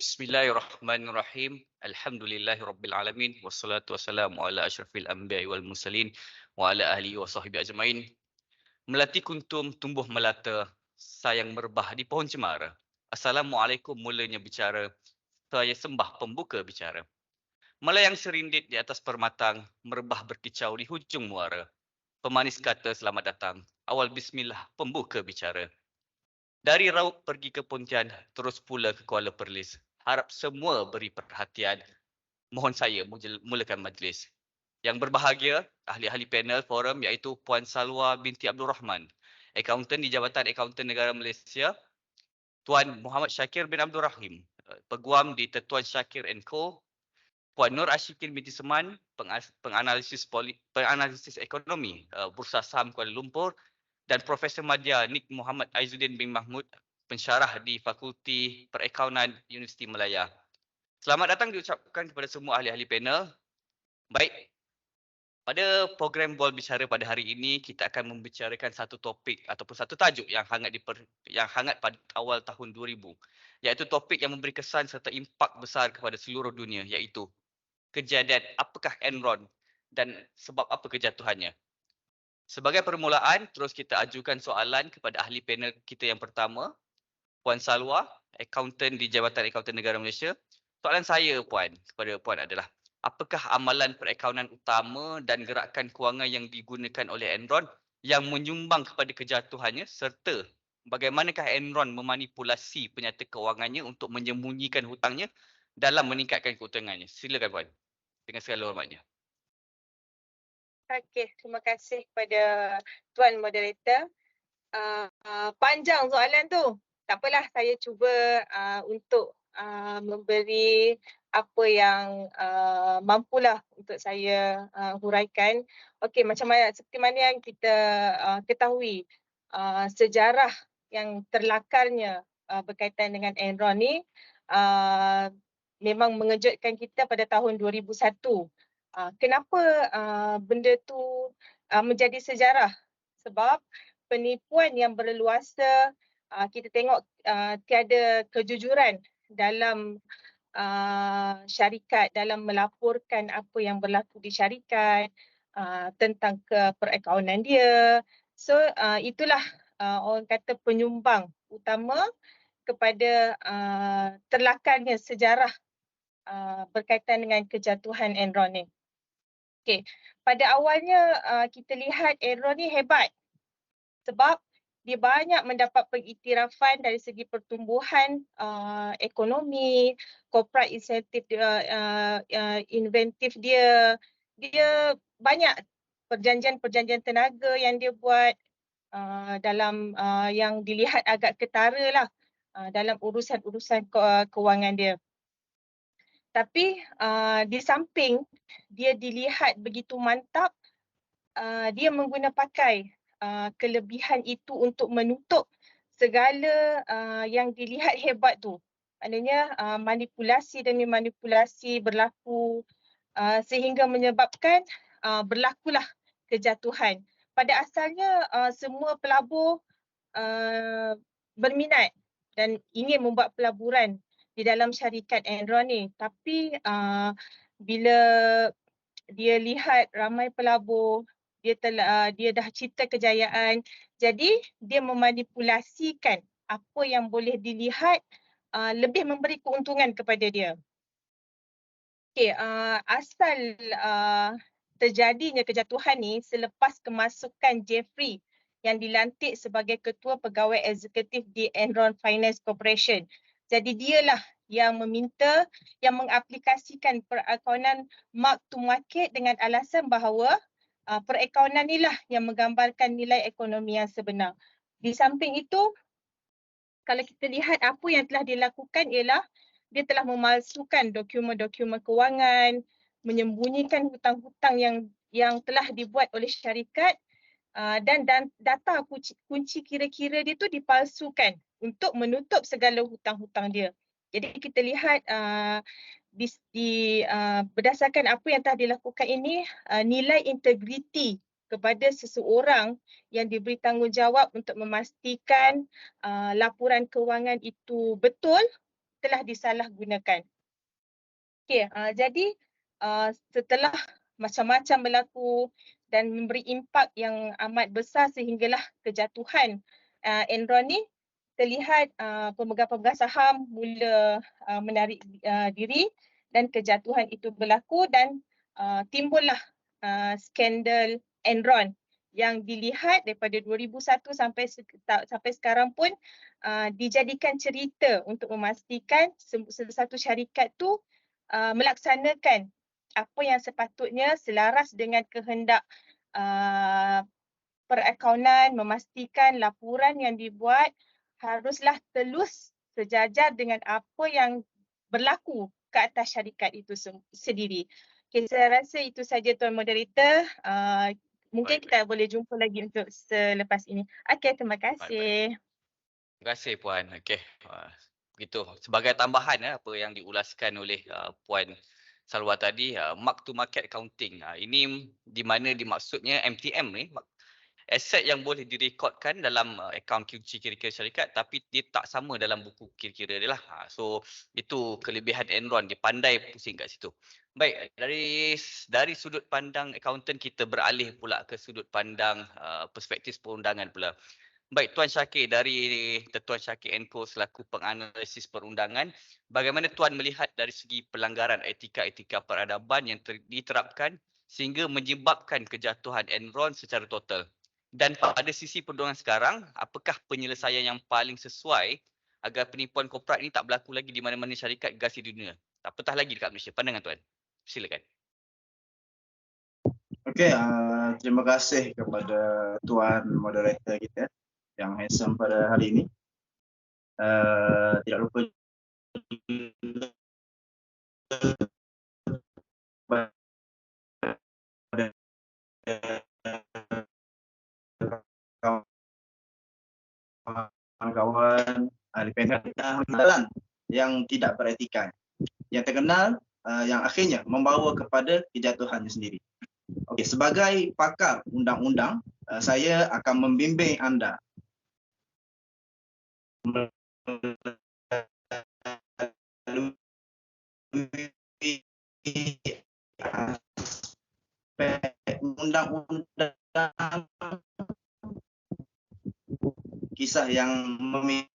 Bismillahirrahmanirrahim. Alhamdulillahirabbil alamin wassalatu wassalamu ala asyrafil anbiya'i wal mursalin wa ala alihi wa sahbihi ajmain. Melati kuntum tumbuh melata, sayang merebah di pohon cemara. Assalamualaikum mulanya bicara, saya sembah pembuka bicara. Melayang serindit di atas permatang, merebah berkicau di hujung muara. Pemanis kata selamat datang, awal bismillah pembuka bicara. Dari Raub pergi ke Pontian, terus pula ke Kuala Perlis. Harap semua beri perhatian. Mohon saya mulakan majlis. Yang berbahagia, ahli-ahli panel forum iaitu Puan Salwa binti Abdul Rahman, akaunten di Jabatan Akaunten Negara Malaysia, Tuan Muhammad Syakir bin Abdul Rahim, peguam di Tetuan Syakir & Co, Puan Nur Ashikin binti Seman, penganalisis ekonomi Bursa Saham Kuala Lumpur, dan Profesor Madya Nik Muhammad Aizuddin bin Mahmud, pensyarah di Fakulti Perakaunan Universiti Malaya. Selamat datang diucapkan kepada semua ahli-ahli panel. Baik, pada program Bold Bicara pada hari ini, kita akan membicarakan satu topik ataupun satu tajuk yang hangat pada awal tahun 2000, iaitu topik yang memberi kesan serta impak besar kepada seluruh dunia, iaitu kejadian apakah Enron dan sebab apa kejatuhannya. Sebagai permulaan, terus kita ajukan soalan kepada ahli panel kita yang pertama, Puan Salwa, akaunten di Jabatan Akaunten Negara Malaysia. Soalan saya, Puan, kepada Puan adalah, apakah amalan perakaunan utama dan gerakan kewangan yang digunakan oleh Enron yang menyumbang kepada kejatuhannya serta bagaimanakah Enron memanipulasi penyata kewangannya untuk menyembunyikan hutangnya dalam meningkatkan keuntungannya? Silakan, Puan. Dengan segala hormatnya. Okey, terima kasih kepada Tuan Moderator. Panjang soalan tu. Tak apalah, saya cuba untuk memberi apa yang mampulah untuk saya huraikan. Okey, macam mana seperti mana yang kita ketahui, sejarah yang terlakarnya berkaitan dengan Enron ni memang mengejutkan kita pada tahun 2001. Kenapa benda tu menjadi sejarah? Sebab penipuan yang berleluasa, kita tengok tiada kejujuran dalam syarikat, dalam melaporkan apa yang berlaku di syarikat, tentang perakaunan dia. So itulah orang kata penyumbang utama kepada terlakarnya sejarah berkaitan dengan kejatuhan Enron ni. Okey, pada awalnya kita lihat Enron ni hebat sebab dia banyak mendapat pengiktirafan dari segi pertumbuhan ekonomi, corporate insentif dia, inventif dia. Dia banyak perjanjian-perjanjian tenaga yang dia buat dalam yang dilihat agak ketara lah dalam urusan-urusan kewangan dia. Tapi di samping dia dilihat begitu mantap, dia mengguna pakai kelebihan itu untuk menutup segala yang dilihat hebat tu. Maknanya manipulasi demi manipulasi berlaku sehingga menyebabkan berlakulah kejatuhan. Pada asalnya semua pelabur berminat dan ingin membuat pelaburan di dalam syarikat Enron ni. Tapi bila dia lihat ramai pelabur, dia dah cipta kejayaan, jadi dia memanipulasikan apa yang boleh dilihat lebih memberi keuntungan kepada dia. Okey, asal terjadinya kejatuhan ni selepas kemasukan Jeffrey yang dilantik sebagai Ketua Pegawai Eksekutif di Enron Finance Corporation. Jadi dialah yang meminta, yang mengaplikasikan perakaunan mark to market dengan alasan bahawa perakaunan inilah yang menggambarkan nilai ekonomi yang sebenar. Di samping itu, kalau kita lihat apa yang telah dilakukan ialah dia telah memalsukan dokumen-dokumen kewangan, menyembunyikan hutang-hutang yang telah dibuat oleh syarikat dan data kunci kira-kira dia tu dipalsukan untuk menutup segala hutang-hutang dia. Jadi kita lihat berdasarkan apa yang telah dilakukan ini, nilai integriti kepada seseorang yang diberi tanggungjawab untuk memastikan laporan kewangan itu betul telah disalahgunakan. Okey, jadi setelah macam-macam berlaku dan memberi impak yang amat besar sehinggalah kejatuhan Enron ni, terlihat pemegang-pemegang saham mula menarik diri dan kejatuhan itu berlaku dan timbullah skandal Enron yang dilihat daripada 2001 sampai sekarang pun dijadikan cerita untuk memastikan sesuatu syarikat tu melaksanakan apa yang sepatutnya selaras dengan kehendak perakaunan, memastikan laporan yang dibuat haruslah telus sejajar dengan apa yang berlaku ke atas syarikat itu sendiri. Okay, saya rasa itu saja Tuan Moderator. Mungkin kita boleh jumpa lagi untuk selepas ini. Okey, terima kasih. Terima kasih Puan. Okey. Begitu. Sebagai tambahan apa yang diulaskan oleh Puan Salwa tadi, mark to market accounting. Ini di mana dimaksudnya MTM ni, aset yang boleh direkodkan dalam akaun kunci kira-kira syarikat tapi dia tak sama dalam buku kira-kira dia lah. So itu kelebihan Enron, dia pandai pusing kat situ. Baik, dari sudut pandang accountant kita beralih pula ke sudut pandang perspektif perundangan pula. Baik, Tuan Syakir, dari Tuan Syakir Enko selaku penganalisis perundangan, bagaimana Tuan melihat dari segi pelanggaran etika-etika peradaban yang diterapkan sehingga menyebabkan kejatuhan Enron secara total? Dan pada sisi perundangan sekarang, apakah penyelesaian yang paling sesuai agar penipuan korporat ini tak berlaku lagi di mana-mana syarikat gas di dunia? Apatah lagi dekat Malaysia? Pandangan Tuan. Silakan. Okey, terima kasih kepada Tuan Moderator kita yang handsome pada hari ini. Tidak lupa kawan-kawan ahli panel yang tidak beretika, yang terkenal yang akhirnya membawa kepada kejatuhannya sendiri. Okey, sebagai pakar undang-undang, saya akan membimbing anda undang-undang kisah yang memikat.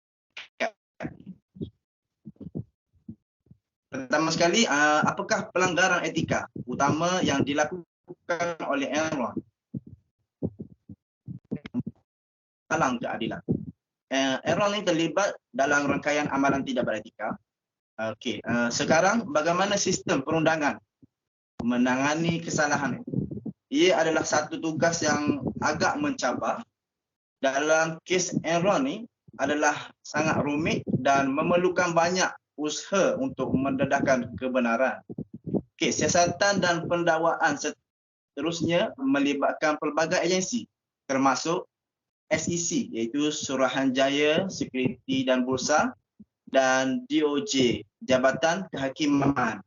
Pertama sekali, apakah pelanggaran etika utama yang dilakukan oleh Enron dalam keadilan? Enron ini terlibat dalam rangkaian amalan tidak beretika. Okey, sekarang bagaimana sistem perundangan menangani kesalahan ini? Ia adalah satu tugas yang agak mencabar. Dalam kes Enron ni adalah sangat rumit dan memerlukan banyak usaha untuk mendedahkan kebenaran. Okey, siasatan dan pendakwaan seterusnya melibatkan pelbagai agensi termasuk SEC iaitu Suruhanjaya Sekuriti dan Bursa dan DOJ Jabatan Kehakiman.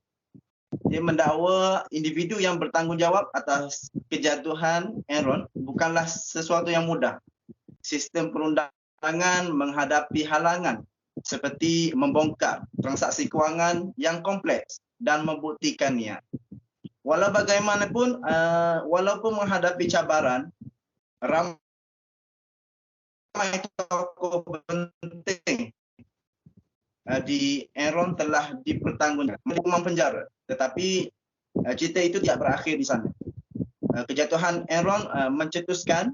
Dia mendakwa individu yang bertanggungjawab atas kejatuhan Enron bukanlah sesuatu yang mudah. Sistem perundangan menghadapi halangan seperti membongkar transaksi kewangan yang kompleks dan membuktikannya. Walau bagaimanapun, walaupun menghadapi cabaran, ramai tokoh penting di Enron telah dipertanggungjawabkan hukuman penjara. Tetapi cerita itu tidak berakhir di sana. Kejatuhan Enron mencetuskan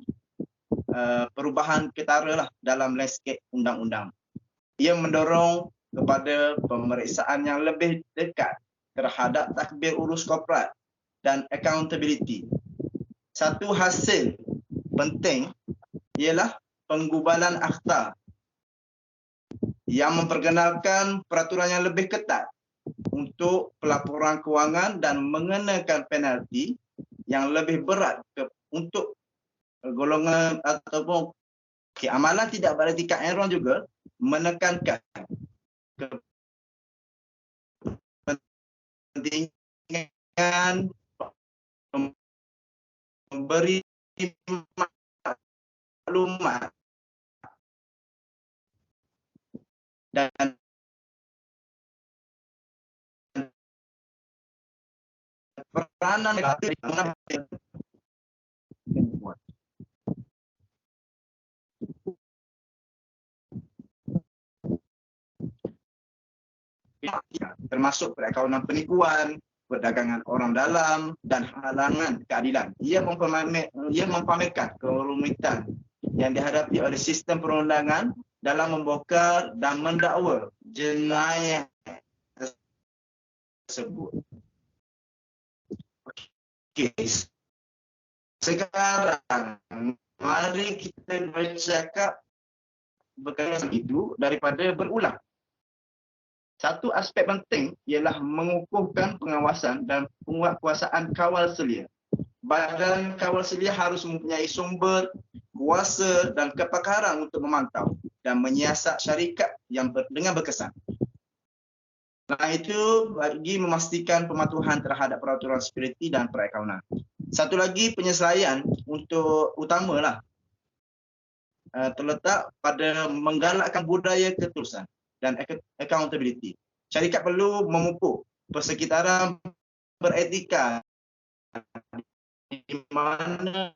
perubahan ketara lah dalam landscape undang-undang. Ia mendorong kepada pemeriksaan yang lebih dekat terhadap takbir urus korporat dan accountability. Satu hasil penting ialah penggubalan akta yang memperkenalkan peraturan yang lebih ketat untuk pelaporan kewangan dan mengenakan penalti yang lebih berat untuk golongan ataupun amalan tidak beretika Enron juga menekankan kepentingan memberi maklumat dan peranan termasuk perakaunan penipuan, perdagangan orang dalam dan halangan keadilan. Ia mempamerkan kerumitan yang dihadapi oleh sistem perundangan dalam membongkar dan mendakwa jenayah tersebut. Okey. Sekarang mari kita bercakap berkaitan itu daripada berulang. Satu aspek penting ialah mengukuhkan pengawasan dan penguatkuasaan kawal selia. Badan kawal selia harus mempunyai sumber, kuasa dan kepakaran untuk memantau dan menyiasat syarikat yang dengan berkesan. Selain itu, bagi memastikan pematuhan terhadap peraturan sekuriti dan perakaunan. Satu lagi penyesuaian untuk utamalah terletak pada menggalakkan budaya ketulusan dan accountability. Syarikat perlu memupuk persekitaran beretika di mana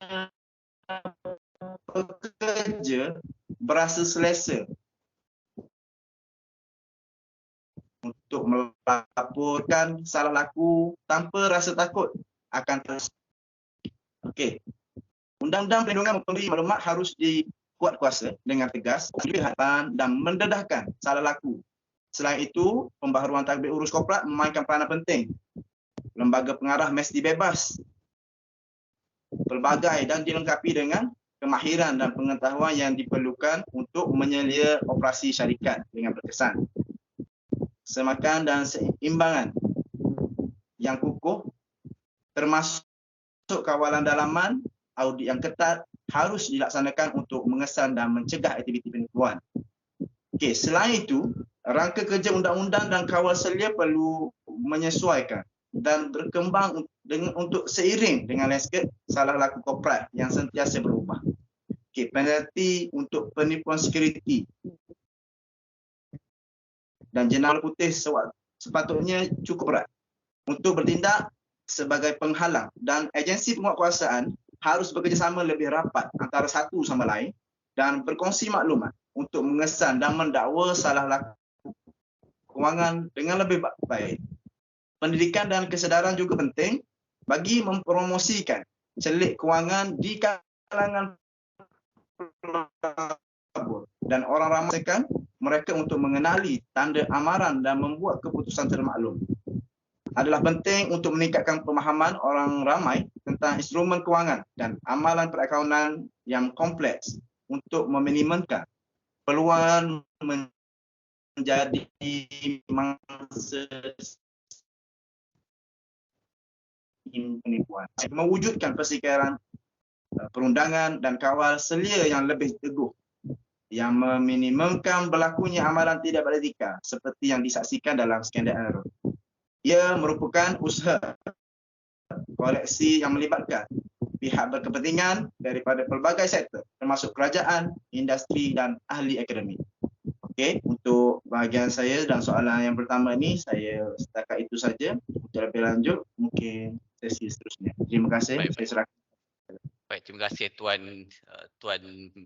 pekerja berasa selesa untuk melaporkan salah laku tanpa rasa takut akan terus. Okey. Undang-undang Perlindungan Pemberi Maklumat harus kuat kuasa dengan tegas, kelihatan dan mendedahkan salah laku. Selain itu, pembaharuan tadbir urus korporat memainkan peranan penting. Lembaga pengarah mesti bebas, pelbagai dan dilengkapi dengan kemahiran dan pengetahuan yang diperlukan untuk menyelia operasi syarikat dengan berkesan. Semakan dan seimbangan yang kukuh termasuk kawalan dalaman, audit yang ketat harus dilaksanakan untuk mengesan dan mencegah aktiviti penipuan. Okey, selain itu, rangka kerja undang-undang dan kawal selia perlu menyesuaikan dan berkembang untuk seiring dengan landscape salah laku korporat yang sentiasa berubah. Okey, penalti untuk penipuan sekuriti dan jenayah putih sepatutnya cukup berat untuk bertindak sebagai penghalang dan agensi penguatkuasaan harus bekerjasama lebih rapat antara satu sama lain dan berkongsi maklumat untuk mengesan dan mendakwa salah laku kewangan dengan lebih baik. Pendidikan dan kesedaran juga penting bagi mempromosikan celik kewangan di kalangan pelabur dan orang ramai mereka untuk mengenali tanda amaran dan membuat keputusan termaklum. Adalah penting untuk meningkatkan pemahaman orang ramai tentang instrumen kewangan dan amalan perakaunan yang kompleks untuk meminimalkan peluang menjadi mangsa penipuan. Mewujudkan persikaran perundangan dan kawal selia yang lebih teguh yang meminimumkan berlakunya amalan tidak beretika seperti yang disaksikan dalam skandal Enron. Ia merupakan usaha koleksi yang melibatkan pihak berkepentingan daripada pelbagai sektor termasuk kerajaan, industri dan ahli akademik. Okey, untuk bahagian saya dan soalan yang pertama ini saya setakat itu saja. Untuk lebih lanjut mungkin sesi seterusnya. Terima kasih. Baik, saya serahkan. Baik, terima kasih Tuan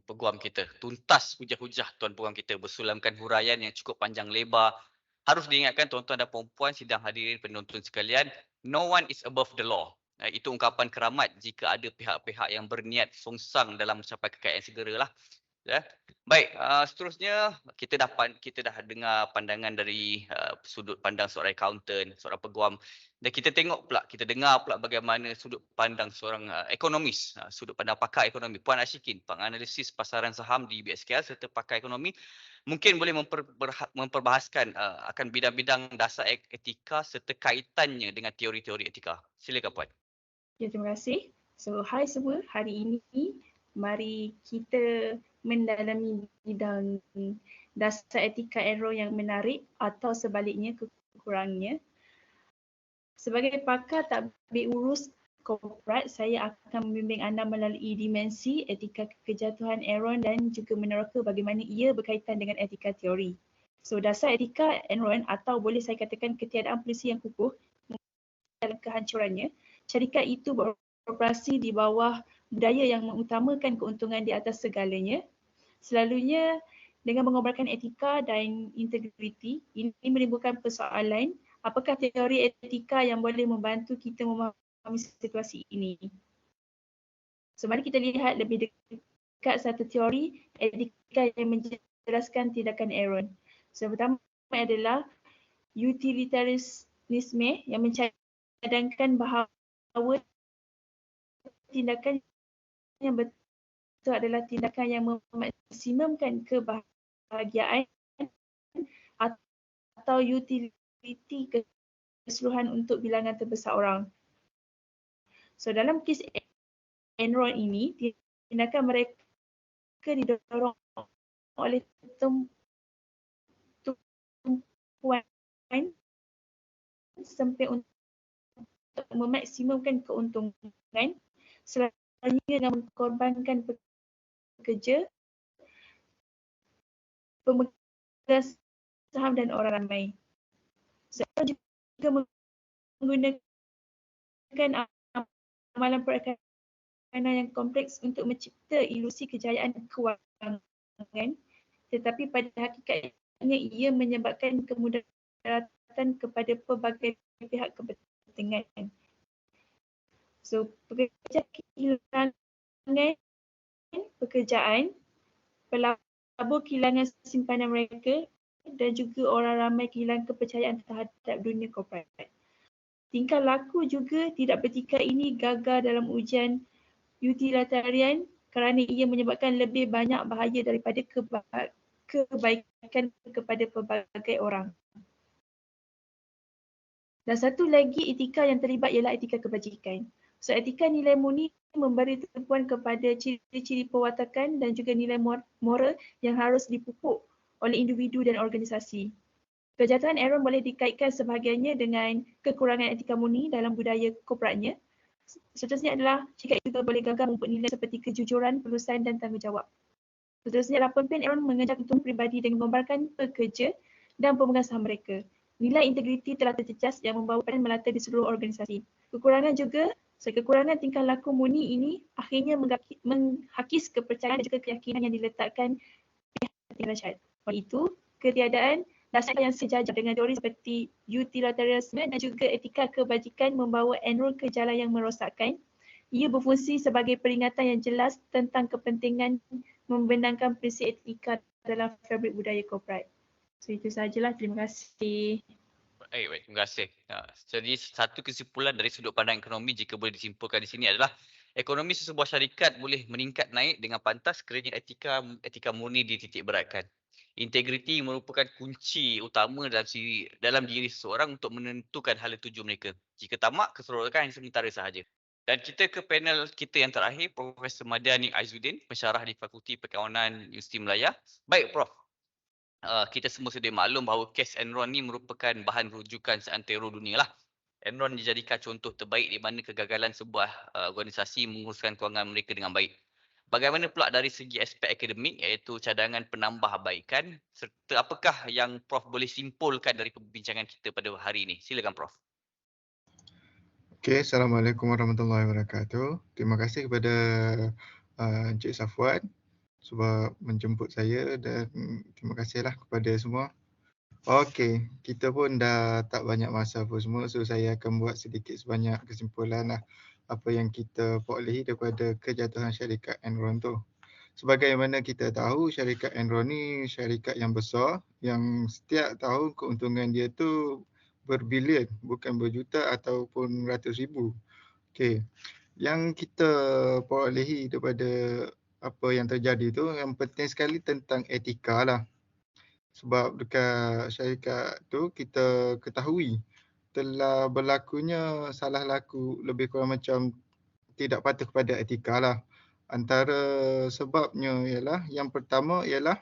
Peguam kita. Tuntas hujah-hujah Tuan Peguam kita bersulamkan huraian yang cukup panjang lebar. Harus diingatkan tuan-tuan dan puan-puan, sidang hadirin penonton sekalian, no one is above the law. Itu ungkapan keramat jika ada pihak-pihak yang berniat songsang dalam mencapai kekayaan segera lah. Ya. Baik, seterusnya kita dah dengar pandangan dari sudut pandang seorang accountant, seorang peguam, dan kita dengar pula bagaimana sudut pandang seorang ekonomis, sudut pandang pakar ekonomi, Puan Ashikin, penganalisis pasaran saham di BSKL serta pakar ekonomi, mungkin boleh memperbahaskan akan bidang-bidang dasar etika serta kaitannya dengan teori-teori etika. Silakan Puan. Ya, terima kasih. So, hai semua. Hari ini mari kita mendalami bidang dasar etika Enron yang menarik atau sebaliknya kekurangnya. Sebagai pakar tadbir urus korporat, saya akan membimbing anda melalui dimensi etika kejatuhan Enron dan juga meneroka bagaimana ia berkaitan dengan etika teori. So, dasar etika Enron atau boleh saya katakan ketiadaan polisi yang kukuh dalam kehancurannya syarikat itu beroperasi di bawah budaya yang mengutamakan keuntungan di atas segalanya. Selalunya dengan mengobarkan etika dan integriti, ini menimbulkan persoalan apakah teori etika yang boleh membantu kita memahami situasi ini. So, mari kita lihat lebih dekat satu teori etika yang menjelaskan tindakan Aaron. So, pertama adalah utilitarianisme yang mencadangkan bahawa tindakan yang betul adalah tindakan yang memaksimumkan kebahagiaan atau utility keseluruhan untuk bilangan terbesar orang. So dalam kes Enron ini, tindakan mereka didorong oleh tumpuan sampai untuk memaksimumkan keuntungan selalunya dengan mengorbankan pekerja, pemegang saham dan orang ramai. Saya juga menggunakan amalan perikanan yang kompleks untuk mencipta ilusi kejayaan kewangan, tetapi pada hakikatnya ia menyebabkan kemudaratan kepada pelbagai pihak kepentingan. So, pekerja kehilangan pekerjaan, pelabur kehilangan simpanan mereka dan juga orang ramai kehilangan kepercayaan terhadap dunia korporat. Tingkah laku juga tidak bertikai ini gagal dalam ujian utilitarian kerana ia menyebabkan lebih banyak bahaya daripada kebaikan kepada pelbagai orang. Dan satu lagi etika yang terlibat ialah etika kebajikan. So, etika nilai murni memberi tumpuan kepada ciri-ciri perwatakan dan juga nilai moral yang harus dipupuk oleh individu dan organisasi. Kejatuhan Aaron boleh dikaitkan sebahagiannya dengan kekurangan etika murni dalam budaya korporatnya. Seterusnya adalah syarikat juga boleh gagal memupuk nilai seperti kejujuran, perluasan dan tanggungjawab. Seterusnya adalah pemimpin Aaron mengejar keuntungan peribadi dengan memombarkan pekerja dan pemegang saham mereka. Nilai integriti telah terjejas yang membawa peran melata di seluruh organisasi. Kekurangan tingkah laku murni ini akhirnya menghakis kepercayaan dan juga keyakinan yang diletakkan di hati rakyat. Oleh itu, ketiadaan dasar yang sejajar dengan teori seperti utilitarianisme dan juga etika kebajikan membawa Enron ke jalan yang merosakkan. Ia berfungsi sebagai peringatan yang jelas tentang kepentingan membenarkan prinsip etika dalam fabrik budaya korporat. So itu sahajalah. Terima kasih. Baik, terima kasih. Jadi satu kesimpulan dari sudut pandang ekonomi jika boleh disimpulkan di sini adalah ekonomi sesebuah syarikat boleh meningkat naik dengan pantas kerana etika murni dititik beratkan. Integriti merupakan kunci utama dalam diri seseorang untuk menentukan hala tuju mereka. Jika tamak, keseronokan hanya sementara sahaja. Dan kita ke panel kita yang terakhir, Profesor Madya Nik Aizuddin, pensyarah di Fakulti Perkawanan Universiti Malaya. Baik, Prof. Kita semua sedia maklum bahawa kes Enron ni merupakan bahan rujukan seantero dunia lah. Enron dijadikan contoh terbaik di mana kegagalan sebuah organisasi menguruskan kewangan mereka dengan baik. Bagaimana pula dari segi aspek akademik iaitu cadangan penambahbaikan serta apakah yang Prof boleh simpulkan dari perbincangan kita pada hari ini? Silakan Prof. Okey, Assalamualaikum warahmatullahi wabarakatuh. Terima kasih kepada Encik Safwan sebab menjemput saya dan terima kasihlah kepada semua. Okey, kita pun dah tak banyak masa pun semua, so saya akan buat sedikit sebanyak kesimpulan lah apa yang kita perolehi daripada kejatuhan syarikat Enron tu. Sebagaimana kita tahu, syarikat Enron ni syarikat yang besar yang setiap tahun keuntungan dia tu berbilion, bukan berjuta ataupun ratus ribu. Okey, yang kita perolehi daripada apa yang terjadi tu, yang penting sekali tentang etika lah. Sebab dekat syarikat tu kita ketahui telah berlakunya salah laku lebih kurang macam tidak patuh kepada etika lah. Antara sebabnya ialah, yang pertama ialah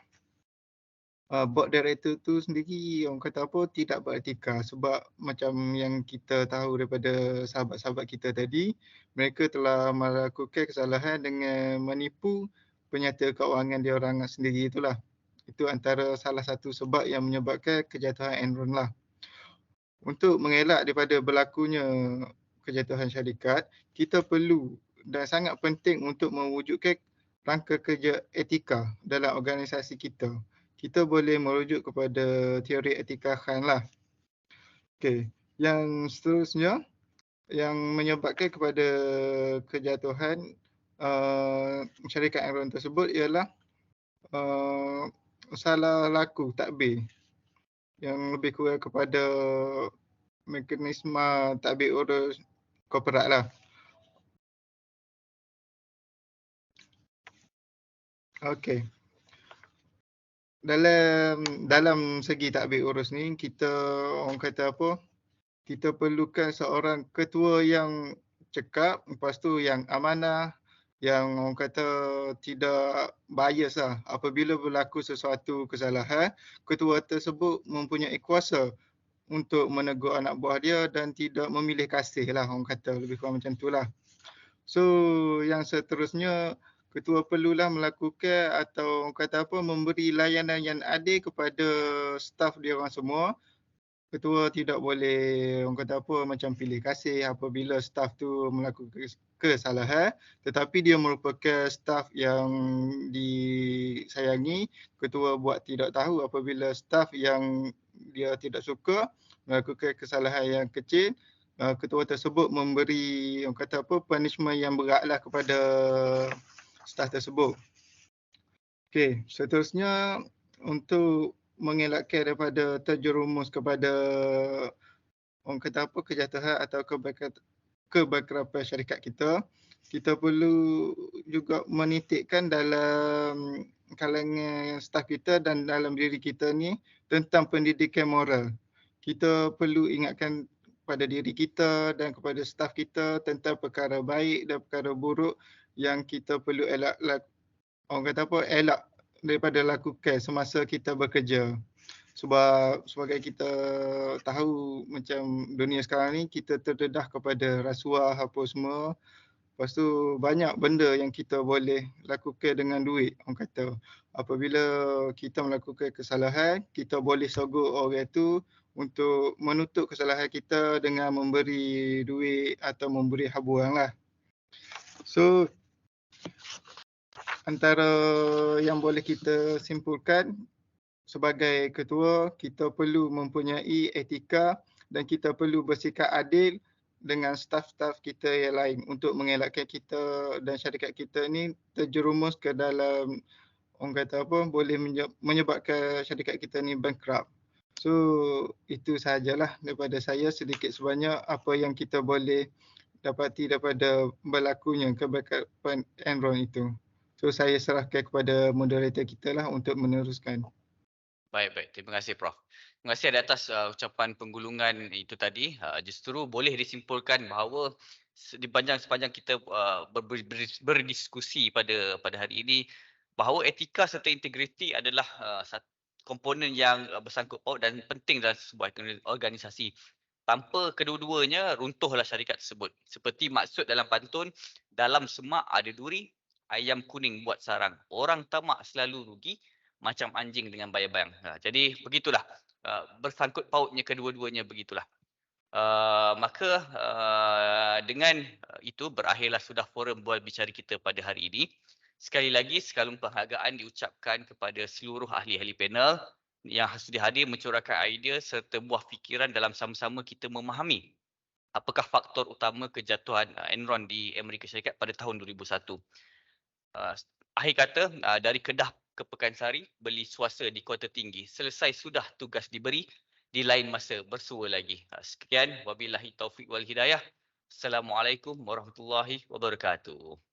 board director tu sendiri orang kata apa tidak beretika sebab macam yang kita tahu daripada sahabat-sahabat kita tadi, mereka telah melakukan kesalahan dengan menipu penyata keuangan dia orang sendiri itulah. Itu antara salah satu sebab yang menyebabkan kejatuhan Enron lah. Untuk mengelak daripada berlakunya kejatuhan syarikat, kita perlu dan sangat penting untuk mewujudkan rangka kerja etika dalam organisasi kita. Kita boleh merujuk kepada teori etika Khan lah. Okey, yang seterusnya yang menyebabkan kepada kejatuhan syarikat Enron tersebut ialah salah laku takbir yang lebih kurang kepada mekanisme takbir urus korporat lah. Okey. Dalam segi takbir urus ni, kita orang kata apa? Kita perlukan seorang ketua yang cekap, lepas tu yang amanah, yang orang kata tidak bias lah. Apabila berlaku sesuatu kesalahan, ketua tersebut mempunyai kuasa untuk menegur anak buah dia dan tidak memilih kasih lah, orang kata lebih kurang macam tu lah. So yang seterusnya, ketua perlulah melakukan atau orang kata apa, memberi layanan yang adil kepada staf dia orang semua. Ketua tidak boleh orang kata apa, macam pilih kasih apabila staf tu melakukan kesalahan, tetapi dia merupakan staf yang disayangi. Ketua buat tidak tahu apabila staf yang dia tidak suka melakukan kesalahan yang kecil, ketua tersebut memberi orang kata apa, punishment yang beratlah kepada staf tersebut. Okey, seterusnya untuk mengelakkan daripada terjerumus kepada orang kata apa, kejatuhan atau kebangkrapan syarikat kita, kita perlu juga menitikkan dalam kalangan staf kita dan dalam diri kita ni tentang pendidikan moral. Kita perlu ingatkan pada diri kita dan kepada staf kita tentang perkara baik dan perkara buruk yang kita perlu elak daripada lakukan semasa kita bekerja. Sebab sebagai kita tahu macam dunia sekarang ni, kita terdedah kepada rasuah apa semua. Lepas tu banyak benda yang kita boleh lakukan dengan duit, orang kata. Apabila kita melakukan kesalahan, kita boleh sogok orang tu untuk menutup kesalahan kita dengan memberi duit atau memberi habuan lah. So antara yang boleh kita simpulkan, sebagai ketua, kita perlu mempunyai etika dan kita perlu bersikap adil dengan staf-staf kita yang lain untuk mengelakkan kita dan syarikat kita ni terjerumus ke dalam orang kata apa, boleh menyebabkan syarikat kita ni bankrupt. So itu sahajalah daripada saya, sedikit sebanyak apa yang kita boleh dapati daripada berlakunya kebangkrapan Enron itu. So saya serahkan kepada moderator kita lah untuk meneruskan. Baik. Terima kasih Prof. Terima kasih atas ucapan penggulungan itu tadi. Justru boleh disimpulkan bahawa sepanjang kita berdiskusi pada hari ini, bahawa etika serta integriti adalah komponen yang bersangkut paut dan penting dalam sebuah organisasi. Tanpa kedua-duanya, runtuhlah syarikat tersebut. Seperti maksud dalam pantun, dalam semak ada duri, ayam kuning buat sarang. Orang tamak selalu rugi, macam anjing dengan bayang-bayang. Jadi begitulah, bersangkut pautnya kedua-duanya begitulah. Maka dengan itu berakhirlah sudah forum bual bicara kita pada hari ini. Sekali lagi sekalung penghargaan diucapkan kepada seluruh ahli-ahli panel yang sudah hadir mencurahkan idea serta buah fikiran dalam sama-sama kita memahami apakah faktor utama kejatuhan Enron di Amerika Syarikat pada tahun 2001. Akhir kata, dari Kedah ke Pekansari, beli swasta di Kota Tinggi. Selesai sudah tugas diberi, di lain masa bersua lagi. Sekian, wabillahi taufiq wal hidayah. Assalamualaikum warahmatullahi wabarakatuh.